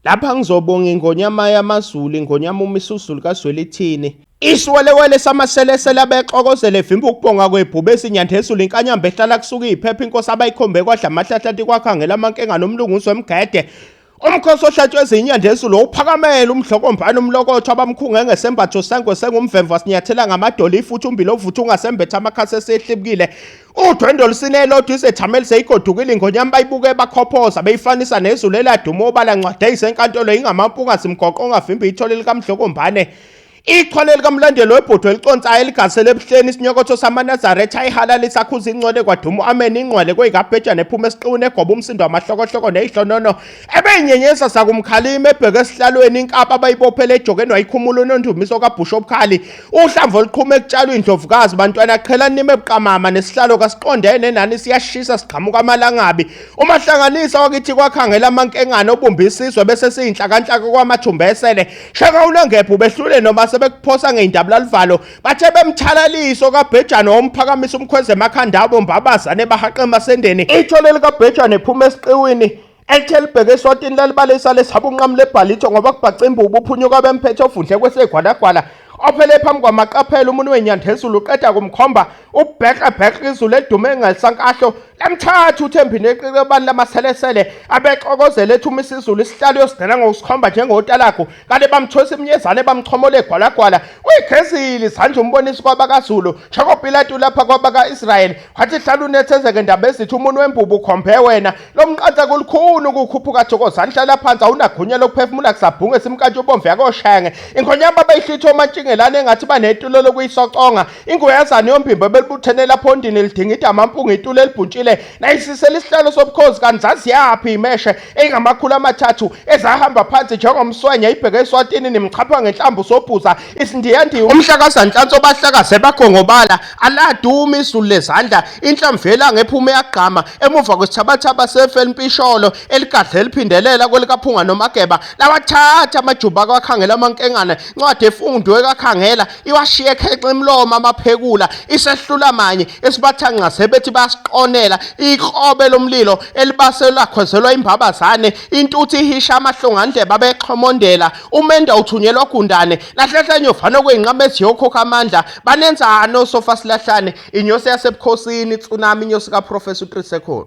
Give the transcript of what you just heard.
Lapha ngizobonga ingonyama yamaZulu, ingonyama uMisuzulu kaZwelithini. Isiwelewele samaselesele abexokozele vimba ukubonga kwebhubesi iNyandezulu inkanyamba ehlala kusuka iphepha inkosi abayikhombe kwadla amahlahlathi kwakhangela amankenga nomlunguzi wemgede. Umkhosi ohlatshwe iNyandezulu uphakamela umhlokombhane umlokotho abamkhunge ngesembatho sangwe sengumvemva sinyathela ngamadoli futhi umbili ovutha ungasembetha amakhasi esehlibukile. Udwendo lusinelo disethameli seyigodukile ingonyama bayibuke bakhophoza beyifanisa nezulu eladuma obala ncwade isenkantolo ingamampunga simgoqo ongavimba ithole likaMhlokombane. Ichwane likamlandelo webhodwe eliconsayo eligasele ebuhleni isinyokotho samaNazaretha ayihalala isakhuza ingcwele kwaduma amen ingcwele kweyigabheja nephuma esiqine egoba umsindo wamahlokohloko neyihlonono ebeyinyenyeza sakumkhalima ebheke esihlalweni inkapa abayibophele ejokeni wayikhumula unondumiso kaBishop Khali uhlamvu oluqhuma ekutshalwa indlovukazi bantwana qhela nime ebuqamama nesihlalo kasiqondene nani siyashisa siqhamuka amalangabi umahlanganisa wakithi kwakhangela amankengane obumbisizwe bese siyinhlakanhlaka kwamathumbesele shaka unangebhu behlule noma sebekuphosa ngeindaba lalivalo bathe bemthalaliso kaBhejane womphakamisa umkhweze emakhanda abo mbabazane bahaqe emasendeni ithole likaBhejane ephuma esiqiwini elithele ibheke eswatini lalibalisa lesabunqamu lebhalitho ngoba kubhacimba ubuphunyuka bemphethe ofundle kwesegwalagwala ophele phambi kwamaqaphela umuntu weNyandezulu uqeda kumkhomba ubhekebheke izulu edume ngelisankahlo lamthatha uThembini eqiqe abantu lamaselesele abexokozela ethi uMisuzulu isihlalo yosidela ngokusikhomba njengotalakho kanti bamthosa iminyezane bamchomole egwalagwala uyigezile izandla umbonisi kwabakaZulu shako Pilato lapha kwabaka-Israyeli wathi hlala unethezeke ndaba ezithi umuntu wembubu ukhombe wena lo mqansa kulukhuni ukukhuphuka Thokozani hlala phansi awunagunya lokuphefumula kusabhunge simkantsha ubomvu yakoshenge ingonyama bayihlitha omantshingelane engathi banetulo lokuyisoconga ingoyazane yombimbo belibuthene lapho ondini lidingida amampunga itulo elibhuntshile nayisisela isihlalo sobukhosi kanzazi yaphi imeshe engamakhulu amathathu ezahamba phansi njengomswenya ibheke eswatini nimchapha ngenhlambu sobhuza isindiyandiwe umhlakazanhlansi obahlakaze bagongobala aladuma izulu lezandla inhlamvela ngephume yagqama emuva kwesithabathaba sefelmpisholo eligadle eliphindelela kwelikaphunga nomageba lawathatha amajuba kwakhangela amankengane ncwadi efundwe kakhangela iwashiye ekhexe imlomo amaphekula isehlula manye esibathanqa sebethi basiqonela ikrobe lomlilo elibaselwa khwezelwa imbabazane intuthi ihisha amahlongandlebe abexhomondela umenda uthunyelwa gundane lahlahla nyovano kweinqama eziyokhokha amandla banenzana osofa silahlane inyosi yasebukhosini tsunami inyosi kaProfessor uTrisekhono.